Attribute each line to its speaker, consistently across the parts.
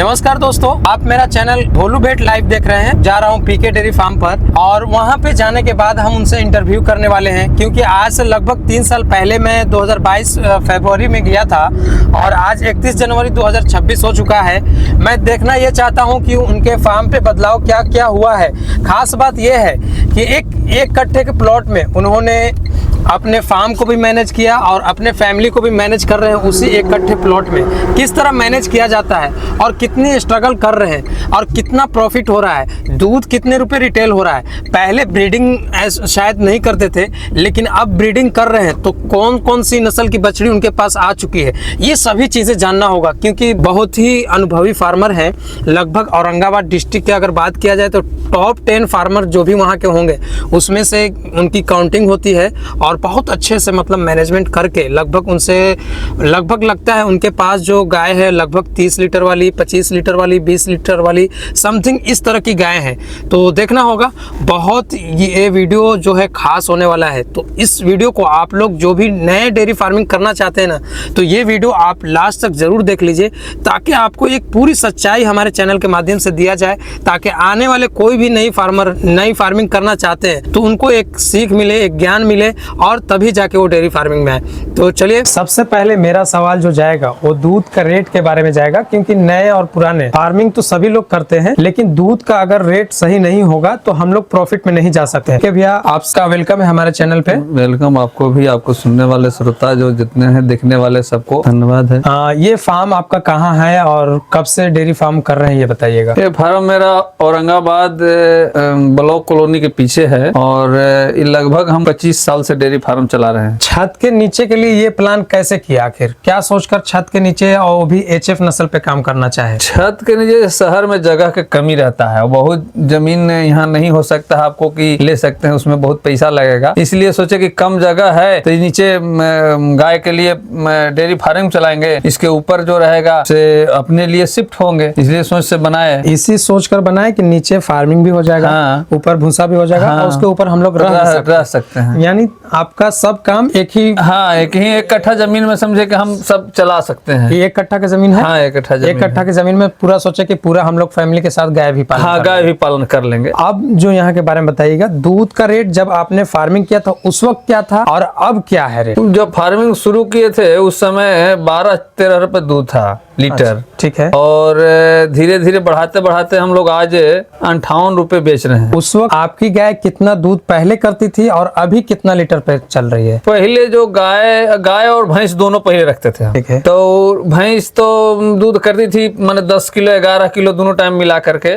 Speaker 1: नमस्कार दोस्तों, आप मेरा चैनल भोलू भेट लाइव देख रहे हैं। जा रहा हूं पीके डेयरी फार्म पर और वहां पे जाने के बाद हम उनसे इंटरव्यू करने वाले हैं, क्योंकि आज से लगभग 3 साल पहले मैं 2022 फरवरी में गया था और आज 31 जनवरी 2026 हो चुका है। मैं देखना ये चाहता हूं कि उनके फार्म पे बदलाव क्या क्या हुआ है। खास बात यह है कि एक कट्ठे के प्लॉट में उन्होंने अपने फार्म को भी मैनेज किया और अपने फैमिली को भी मैनेज कर रहे हैं। उसी एक कट्ठे प्लॉट में किस तरह मैनेज किया जाता है और कितनी स्ट्रगल कर रहे हैं और कितना प्रॉफिट हो रहा है, दूध कितने रुपए रिटेल हो रहा है। पहले ब्रीडिंग शायद नहीं करते थे, लेकिन अब ब्रीडिंग कर रहे हैं, तो कौन कौन सी नस्ल की बछड़ी उनके पास आ चुकी है, ये सभी चीज़ें जानना होगा, क्योंकि बहुत ही अनुभवी फार्मर हैं। लगभग औरंगाबाद डिस्ट्रिक्ट की अगर बात किया जाए तो टॉप 10 फार्मर जो भी वहाँ के होंगे उसमें से उनकी काउंटिंग होती है और बहुत अच्छे से मतलब मैनेजमेंट करके लगभग लगता है उनके पास जो गाय है लगभग 30 लीटर वाली, 25 लीटर वाली, 20 लीटर वाली समथिंग इस तरह की गाय हैं। तो देखना होगा, बहुत ये वीडियो जो है खास होने वाला है। तो इस वीडियो को आप लोग जो भी नए डेयरी फार्मिंग करना चाहते हैं ना, तो ये वीडियो आप लास्ट तक जरूर देख लीजिए, ताकि आपको एक पूरी सच्चाई हमारे चैनल के माध्यम से दिया जाए, ताकि आने वाले कोई भी नई फार्मिंग करना चाहते हैं तो उनको एक सीख मिले, एक ज्ञान मिले और तभी जाके वो डेयरी फार्मिंग में आए। तो चलिए, सबसे पहले मेरा सवाल जो जाएगा वो दूध का रेट के बारे में जाएगा, क्योंकि नए और पुराने फार्मिंग तो सभी लोग करते हैं, लेकिन दूध का अगर रेट सही नहीं होगा तो हम लोग प्रॉफिट में नहीं जा सकते हैं। भैया, आपका वेलकम है हमारे चैनल पे।
Speaker 2: वेलकम आपको भी, आपको सुनने वाले श्रोता जो जितने हैं, देखने वाले सबको धन्यवाद है।
Speaker 1: ये फार्म आपका कहाँ है और कब से डेयरी फार्म कर रहे हैं, ये बताइएगा।
Speaker 2: ये फार्म मेरा औरंगाबाद ब्लॉक कॉलोनी के पीछे है और लगभग हम 25 साल से डेयरी फार्म चला रहे हैं।
Speaker 1: छत के नीचे के लिए ये प्लान कैसे किया, आखिर क्या सोचकर छत के नीचे और वो भी HF नस्ल पे काम करना चाहे?
Speaker 2: छत के नीचे शहर में जगह की कमी रहता है, बहुत जमीन यहाँ नहीं हो सकता है आपको कि ले सकते हैं, उसमें बहुत पैसा लगेगा। इसलिए सोचे कि कम जगह है तो नीचे गाय के लिए डेयरी फार्मिंग चलाएंगे, इसके ऊपर जो रहेगा से अपने लिए शिफ्ट होंगे, इसलिए सोच से बनाए।
Speaker 1: इसी सोच कर बनाए कि नीचे फार्मिंग भी हो जाएगा,
Speaker 2: हाँ,
Speaker 1: ऊपर भूसा भी हो जाएगा,
Speaker 2: हाँ,
Speaker 1: और उसके ऊपर हम लोग रह
Speaker 2: सकते हैं।
Speaker 1: यानी आपका सब काम एक ही
Speaker 2: एक कट्ठा जमीन में समझे कि हम सब चला सकते हैं।
Speaker 1: एक कट्ठा की जमीन है।
Speaker 2: हाँ, एक कट्ठा
Speaker 1: की जमीन में पूरा सोचे कि पूरा हम लोग फैमिली के साथ गाय भी पालन
Speaker 2: गाय भी पालन कर लेंगे।
Speaker 1: अब जो यहाँ के बारे में बताइएगा, दूध का रेट जब आपने फार्मिंग किया था उस वक्त क्या था और अब क्या है रेट?
Speaker 2: जब फार्मिंग शुरू किए थे उस समय 12-13 रुपए दूध था लीटर।
Speaker 1: अच्छा, ठीक है।
Speaker 2: और धीरे धीरे बढ़ाते बढ़ाते हम लोग आज 58 रुपए बेच रहे हैं।
Speaker 1: उस वक्त आपकी गाय कितना दूध पहले करती थी और अभी कितना लीटर पे चल रही है?
Speaker 2: पहले जो गाय और भैंस दोनों पहले रखते थे,
Speaker 1: ठीक है।
Speaker 2: तो भैंस तो दूध करती थी माने 10 किलो 11 किलो दोनों टाइम मिला करके,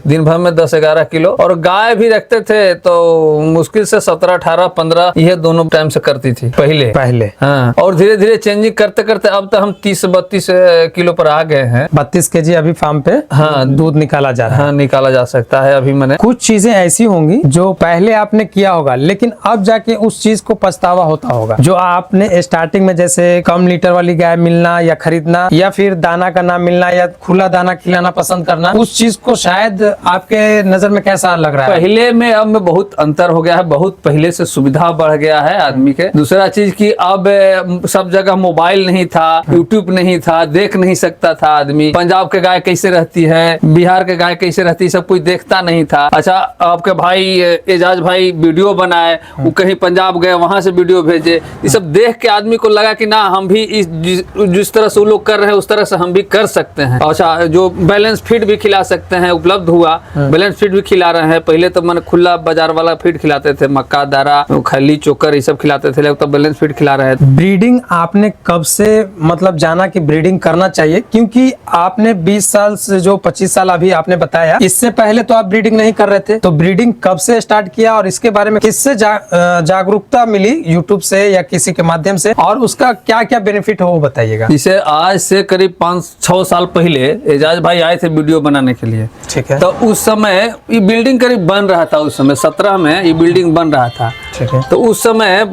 Speaker 2: दिन भर में 10-11 किलो, और गाय भी रखते थे तो मुश्किल से 17-18 15 ये दोनों टाइम से करती थी पहले। हाँ, और धीरे धीरे चेंजिंग करते करते अब तो हम 30-32 किलो पर आ गए हैं।
Speaker 1: 32 kg अभी फार्म पे
Speaker 2: हाँ
Speaker 1: दूध निकाला जा रहा है।
Speaker 2: हाँ, निकाला जा सकता है। अभी मैंने
Speaker 1: कुछ चीजें ऐसी होंगी जो पहले आपने किया होगा, लेकिन अब जाके उस चीज को पछतावा होता होगा। जो आपने स्टार्टिंग में जैसे कम लीटर वाली गाय मिलना या खरीदना, या फिर दाना का ना मिलना, या खुला दाना खिलाना पसंद करना, उस चीज को शायद आपके नजर में कैसा लग रहा है?
Speaker 2: पहले में अब में बहुत अंतर हो गया है, बहुत पहले से सुविधा बढ़ गया है आदमी के। दूसरा चीज की अब सब जगह मोबाइल नहीं था, यूट्यूब नहीं था, देख नहीं सकता था आदमी। पंजाब के गाय कैसे रहती है, बिहार के गाय कैसे रहती है, सब कुछ देखता नहीं था। अच्छा, आपके भाई एजाज भाई वीडियो बनाए, वो कहीं पंजाब गए, वहां से वीडियो भेजे, ये सब देख के आदमी को लगा कि ना हम भी जिस तरह से वो लोग कर रहे हैं उस तरह से हम भी कर सकते हैं। अच्छा, जो बैलेंस फीड भी खिला सकते हैं उपलब्ध हुआ, बैलेंस फीड भी खिला रहे हैं। पहले तो मैंने खुला बाजार वाला फीड खिलाते थे, मक्का दारा खली चोकर ये सब खिलाते थे, तो बैलेंस फीड खिला रहे हैं।
Speaker 1: ब्रीडिंग आपने कब से मतलब जाना कि ब्रीडिंग करना चाहिए? क्योंकि आपने 20 साल से जो 25 साल अभी आपने बताया, इससे पहले तो आप ब्रीडिंग नहीं कर रहे थे, तो ब्रीडिंग कब से स्टार्ट किया और इसके बारे में किससे जागरूकता मिली, यूट्यूब से या किसी के माध्यम से, और उसका क्या क्या बेनिफिट हो वो बताइएगा।
Speaker 2: इसे आज से करीब 5-6 साल पहले एजाज भाई आए थे वीडियो बनाने के लिए,
Speaker 1: ठीक है।
Speaker 2: तो उस समय ये बिल्डिंग करीब बन रहा था, उस समय 17 में ये बिल्डिंग बन रहा था,
Speaker 1: ठीक है।
Speaker 2: तो उस समय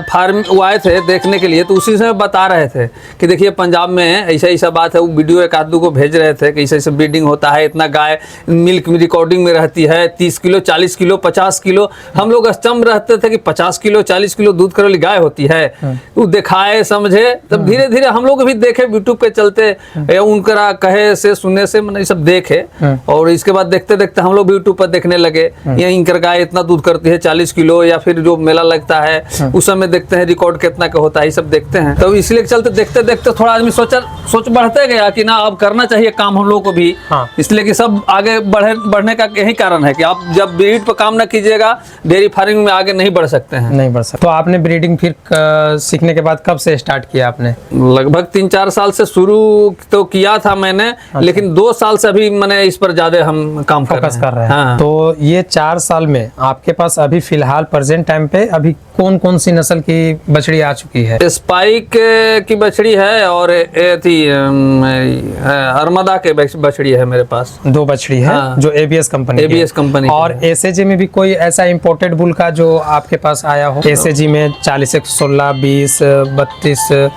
Speaker 2: फार्म वो आए थे देखने के लिए, तो उसी समय बता रहे थे कि देखिए पंजाब में ऐसा ऐसा बात है, वो वीडियो एक आदमी को भेज रहे थे कि ऐसे ब्रीडिंग होता है, इतना गाय मिल्क में रिकॉर्डिंग में रहती है 30 किलो 40 किलो 50 किलो। हम लोग अस्तंभ रहते थे कि 50 किलो 40 किलो दूध करने वाली गाय होती है। वो दिखाए समझे, तब धीरे धीरे हम लोग भी देखे यूट्यूब पे चलते, उनका कहे से सुनने से मैंने सब देखे, और इसके बाद देखते देखते हम लोग भी यूट्यूब पर देखने लगे, ये इनकर गाय इतना दूध करती है 40 किलो, या फिर जो मेला लगता है उस समय देखते हैं रिकॉर्ड कितना का होता है, ये सब देखते हैं। तो इसलिए चलते देखते देखते थोड़ा आदमी सोच बढ़ते गया कि ना अब करना चाहिए काम हम लोग को भी। इसलिए कि सब आगे बढ़ने का यही कारण है कि आप जब ब्रीड पर काम ना कीजिएगा डेयरी फार्मिंग में आगे नहीं बढ़ सकते हैं।
Speaker 1: नहीं बढ़ सकते। तो आपने ब्रीडिंग फिर सीखने के बाद कब से स्टार्ट किया आपने?
Speaker 2: लगभग 3-4 साल से शुरू तो किया था मैंने। अच्छा। लेकिन 2 साल से अभी मैंने इस पर ज्यादा हम काम फोकस कर रहे हैं। हाँ।
Speaker 1: तो ये 4 साल में आपके पास अभी फिलहाल प्रेजेंट टाइम पे अभी कौन कौन सी नस्ल की बछड़ी आ चुकी है?
Speaker 2: स्पाइक की बछड़ी है और अरमदा के बछड़ी है मेरे पास।
Speaker 1: 2 बछड़ी है। हाँ। जो एबीएस कंपनी और एसएजी में भी कोई ऐसा इंपोर्टेड बुल का जो आपके पास आया हो? एसएजी में 40 116 20 32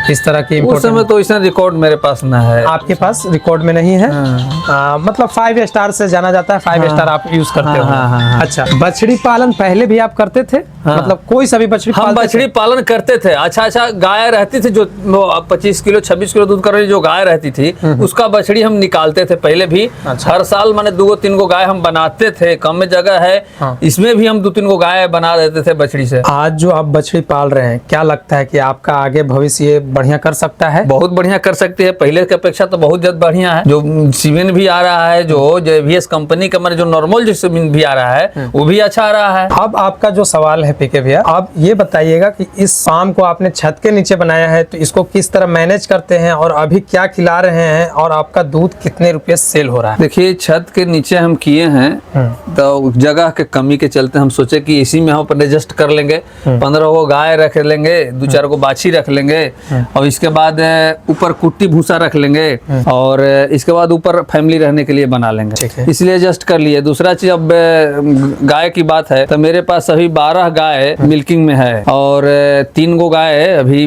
Speaker 1: इस तरह की
Speaker 2: उस समय तो इसका रिकॉर्ड मेरे पास ना है।
Speaker 1: आपके पास रिकॉर्ड में नहीं है? हाँ। मतलब 5 स्टार से जाना जाता है, 5 स्टार आप यूज करते हो।
Speaker 2: हाँ।
Speaker 1: अच्छा, बछड़ी पालन पहले भी आप करते थे? हाँ। मतलब कोई सा भी बछड़ी
Speaker 2: हम बछड़ी पालन करते थे। अच्छा गाय रहती थी जो 25 किलो 26 किलो दूध कर रही जो गाय रहती थी उसका बछड़ी हम निकालते थे पहले भी। अच्छा। हर साल मैंने 2-3 गो गाय हम बनाते थे, कम में जगह है। हाँ। इसमें भी हम 2-3 गो गाय बना देते थे बछड़ी से।
Speaker 1: आज जो आप बछड़ी पाल रहे हैं, क्या लगता है कि आपका आगे भविष्य बढ़िया कर सकता है?
Speaker 2: बहुत बढ़िया कर सकते हैं, पहले की अपेक्षा तो बहुत ज्यादा बढ़िया है। जो सीमेंट भी आ रहा है, जो एबीएस कंपनी का जो नॉर्मल जो सीमेंट भी आ रहा है वो भी अच्छा आ रहा है।
Speaker 1: अब आपका जो सवाल है पीके भैया, आप ये बताइएगा कि इस फार्म को आपने छत के नीचे बनाया है तो इसको किस तरह मैनेज करते हैं और अभी क्या खिला रहे हैं और आपका दूध कितने रुपए सेल हो रहा है?
Speaker 2: देखिए, छत के नीचे हम किए हैं तो जगह के कमी के चलते हम सोचे कि इसी में हम एडजस्ट कर लेंगे। 15 गो गाय रख लेंगे, 2-4 गो बाछी रख लेंगे, और इसके बाद ऊपर कुट्टी भूसा रख लेंगे, और इसके बाद ऊपर फैमिली रहने के लिए बना लेंगे, इसलिए एडजस्ट कर लिए। दूसरा चीज, अब गाय की बात है तो मेरे पास अभी 12 गाय मिल्किंग में है और 3 गो गाय अभी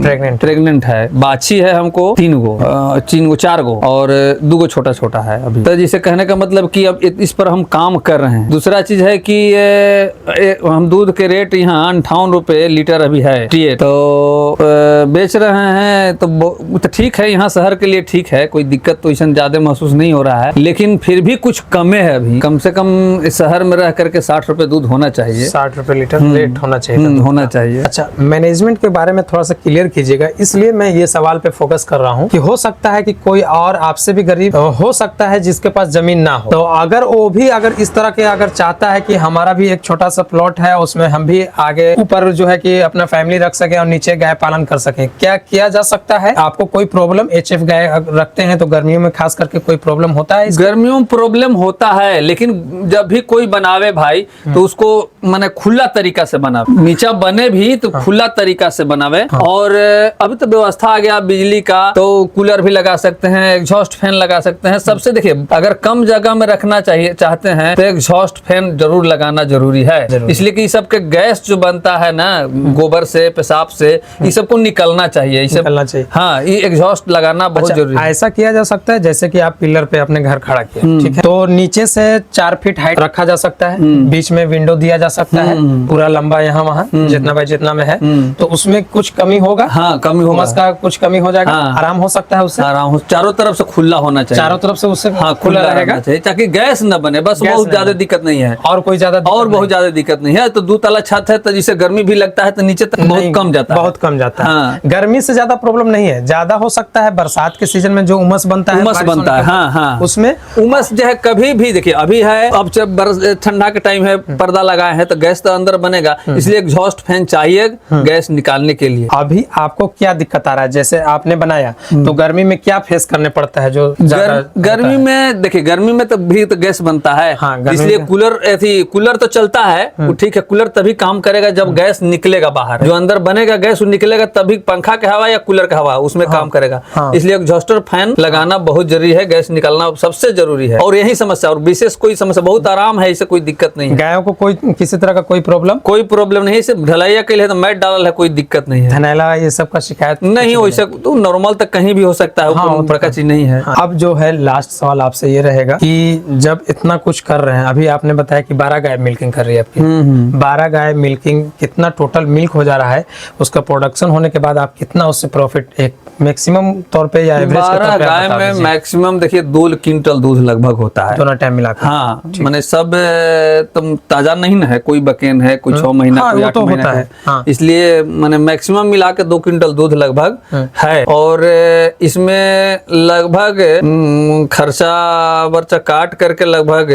Speaker 2: प्रेग्नेंट है। बाछी है हमको 4 गो और 2 गो छोटा छोटा है अभी। तो जिसे कहने का मतलब कि अब इस पर हम काम कर रहे हैं। दूसरा चीज है कि हम दूध के रेट यहाँ 58 रुपए लीटर अभी है, तो बेच रहे हैं तो ठीक है, यहाँ शहर के लिए ठीक है, कोई दिक्कत तो इसमें ज्यादा महसूस नहीं हो रहा है। लेकिन फिर भी कुछ कमे है अभी, कम से कम शहर में रह करके 60 रुपए दूध होना चाहिए,
Speaker 1: 60 रुपए लीटर रेट होना चाहिए। अच्छा, मैनेजमेंट के बारे में थोड़ा सा क्लियर कीजिएगा, इसलिए मैं ये सवाल पे फोकस कर रहा हूँ कि हो सकता है कि कोई और आपसे भी गरीब हो सकता है जिसके पास जमीन ना हो, तो अगर वो भी अगर इस तरह के अगर चाहता है कि हमारा भी एक छोटा सा प्लॉट है, उसमें हम भी आगे ऊपर जो है कि अपना फैमिली रख सके और नीचे गाय पालन कर सके, क्या किया जा सकता है? आपको कोई प्रॉब्लम, एचएफ गाय रखते हैं तो गर्मियों में खास करके कोई प्रॉब्लम होता है?
Speaker 2: गर्मियों में प्रॉब्लम होता है, लेकिन जब भी कोई बनावे भाई तो उसको माने खुला तरीका से बनावे, नीचा बने भी तो खुला तरीका से बनावे। और अभी तो व्यवस्था आ गया बिजली का, तो कूलर भी लगा सकते हैं, एग्जॉस्ट फैन लगा सकते हैं। सबसे देखिए, अगर कम जगह में रखना चाहते हैं तो एग्जॉस्ट फैन जरूर लगाना जरूरी है, इसलिए कि सबके गैस जो बनता है ना गोबर से, पेशाब से, ये सबको निकलना चाहिए। हाँ, ये एग्जॉस्ट लगाना बहुत जरूरी है।
Speaker 1: ऐसा किया जा सकता है जैसे कि आप पिलर पे अपने घर खड़ा किया, ठीक है, तो नीचे से 4 फीट हाइट रखा जा सकता है, बीच में विंडो दिया जा सकता है, पूरा लंबा यहाँ वहाँ जितना बाय जितना में है, तो उसमें कुछ कमी होगा?
Speaker 2: हाँ, कमी होगा,
Speaker 1: का कुछ कमी हो जाएगा। हाँ, आराम हो सकता है उससे,
Speaker 2: आराम चारों तरफ से खुला होना चाहिए,
Speaker 1: चारों तरफ से उससे
Speaker 2: खुला रहेगा ताकि गैस न बने, बस बहुत ज्यादा दिक्कत नहीं है,
Speaker 1: और कोई बहुत
Speaker 2: ज्यादा दिक्कत नहीं है। तो 2 तला छत है तो जिसे गर्मी भी लगता है तो नीचे तक बहुत कम जाता है।
Speaker 1: हाँ। गर्मी से ज्यादा प्रॉब्लम नहीं है, ज्यादा हो सकता है बरसात के सीजन में जो उमस बनता है।
Speaker 2: हाँ,
Speaker 1: उसमें
Speaker 2: उमस जो है कभी भी देखिए, अभी है, अब जब ठंडा के टाइम है, पर्दा लगाए हैं तो गैस तो अंदर बनेगा, इसलिए एग्जॉस्ट फैन चाहिए गैस निकालने के लिए।
Speaker 1: अभी आपको क्या दिक्कत आ रहा है? जैसे आपने बनाया तो गर्मी में क्या फेस करने पड़ता है? जो
Speaker 2: गर्मी में देखिए, गर्मी में तो भी तो गैस बनता है। हाँ, इसलिए कूलर तो चलता है, वो ठीक है, कूलर तभी काम करेगा जब गैस निकलेगा बाहर, जो अंदर बनेगा गैस वो निकलेगा तभी पंखा का हवा या कूलर का हवा उसमें काम करेगा।
Speaker 1: हाँ।
Speaker 2: इसलिए एग्जॉस्टर फैन लगाना बहुत जरूरी है, गैस निकालना सबसे जरूरी है। और यही समस्या, और विशेष कोई समस्या, बहुत आराम है, इसे कोई दिक्कत नहीं है।
Speaker 1: गायों को कोई किसी तरह का कोई प्रॉब्लम
Speaker 2: नहीं, इसे ढलैया के लिए तो मैट डालल है, कोई दिक्कत नहीं है।
Speaker 1: धनेला ये सब का शिकायत
Speaker 2: नहीं, वैसे तो नॉर्मल तक कहीं भी हो सकता है,
Speaker 1: हाँ,
Speaker 2: कोई बड़का चीज नहीं है।
Speaker 1: अब जो है लास्ट सवाल आपसे ये रहेगा कि जब इतना कुछ कर रहे हैं, अभी आपने बताया कि 12 गाय मिल्किंग कर रही है आपकी, 12 गाय मिल्किंग, कितना टोटल मिल्क हो जा रहा है, उसका प्रोडक्शन होने के बाद आप कितना उससे प्रॉफिट एक मैक्सिमम तौर पे या एवरेज
Speaker 2: 12 गाय में मैक्सिमम देखिए 2 क्विंटल दूध लगभग होता है
Speaker 1: दोनों टाइम मिला के।
Speaker 2: हाँ, मैंने सब तुम ताजा नहीं ना है, कोई बकेन है, कोई 6 महीना,
Speaker 1: हाँ,
Speaker 2: कोई
Speaker 1: वो
Speaker 2: 8
Speaker 1: तो
Speaker 2: महीना
Speaker 1: होता
Speaker 2: है।
Speaker 1: है। हाँ।
Speaker 2: इसलिए मैंने मैक्सिमम मिला के 2 क्विंटल दूध लगभग है। और इसमें लगभग खर्चा वर्चा काट करके लगभग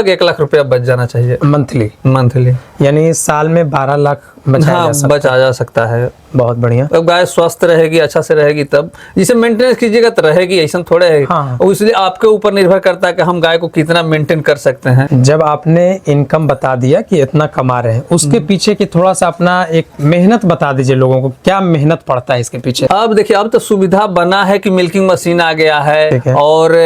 Speaker 2: 1 लाख रुपया बच जाना चाहिए मंथली।
Speaker 1: यानी साल में 12 लाख
Speaker 2: बचा जा सकता है।
Speaker 1: बहुत बढ़िया।
Speaker 2: अब गाय स्वस्थ रहेगी, अच्छा से रहेगी, तब जिसे मेंटेनेंस कीजिएगा तो रहेगी, ऐसा थोड़े है।
Speaker 1: हाँ।
Speaker 2: इसलिए आपके ऊपर निर्भर करता है कि हम गाय को कितना मेंटेन कर सकते हैं।
Speaker 1: जब आपने इनकम बता दिया कि इतना कमा रहे हैं, उसके पीछे की थोड़ा सा अपना एक मेहनत बता दीजिए लोगों को, क्या मेहनत पड़ता है इसके पीछे?
Speaker 2: अब देखिए, अब तो सुविधा बना है कि मिल्किंग मशीन आ गया है, और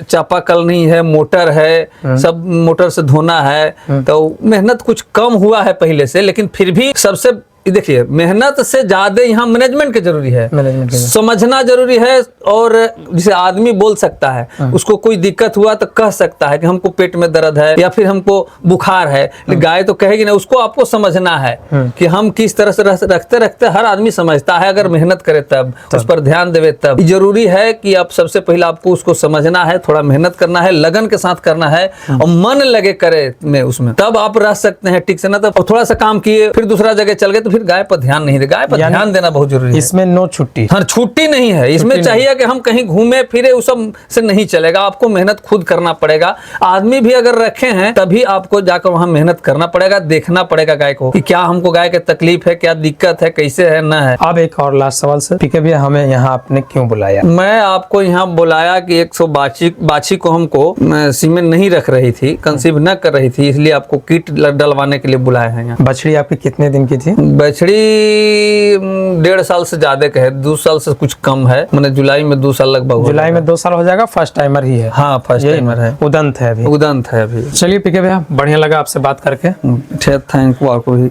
Speaker 2: चापाकल नहीं है, मोटर है, सब मोटर से धोना है, तो मेहनत कुछ कम हुआ है पहले से। लेकिन फिर भी सबसे देखिए, मेहनत से ज्यादा यहाँ मैनेजमेंट के जरूरी है, समझना जरूरी है। और जिसे आदमी बोल सकता है, उसको कोई दिक्कत हुआ तो कह सकता है कि हमको पेट में दर्द है या फिर हमको बुखार है, गाय तो कहेगी ना, उसको आपको समझना है कि हम किस तरह से रखते रखते हर आदमी समझता है, अगर मेहनत करे तब उस पर ध्यान देवे तब। जरूरी है कि आप सबसे पहले आपको उसको समझना है, थोड़ा मेहनत करना है, लगन के साथ करना है, और मन लगे करे में उसमें, तब आप रह सकते हैं ठीक से। ना तो थोड़ा सा काम किए फिर दूसरा जगह चल गए तो फिर गाय पर ध्यान नहीं दे। गाय पर ध्यान देना बहुत जरूरी है।
Speaker 1: इसमें नो छुट्टी,
Speaker 2: हाँ, छुट्टी नहीं है इसमें। चाहिए कि हम कहीं घूमे फिरे, उस सब से नहीं चलेगा, आपको मेहनत खुद करना पड़ेगा। आदमी भी अगर रखे हैं तभी आपको जाकर वहां मेहनत करना पड़ेगा, देखना पड़ेगा गाय को कि क्या हमको गाय के तकलीफ है, क्या दिक्कत है, कैसे है, ना है।
Speaker 1: अब एक और लास्ट सवाल सर, ठीक है भैया, हमें यहाँ आपने क्यों बुलाया?
Speaker 2: मैं आपको यहाँ बुलाया कि 100 बाछी को हमको सीमेंट नहीं रख रही थी, कंसीव न कर रही थी, इसलिए आपको किट डलवाने के लिए बुलाया है यहाँ।
Speaker 1: बछड़ी आपकी कितने दिन की थी?
Speaker 2: बछड़ी 1.5 साल से ज्यादा का है, 2 साल से कुछ कम है। मैंने जुलाई में 2 साल लगभग,
Speaker 1: जुलाई में 2 साल हो जाएगा। फर्स्ट टाइमर ही है?
Speaker 2: हाँ, फर्स्ट टाइमर है,
Speaker 1: उदंत है अभी।
Speaker 2: उदंत है अभी।
Speaker 1: चलिए पीके भैया, बढ़िया लगा आपसे बात करके।
Speaker 2: थैंक यू आपको भी।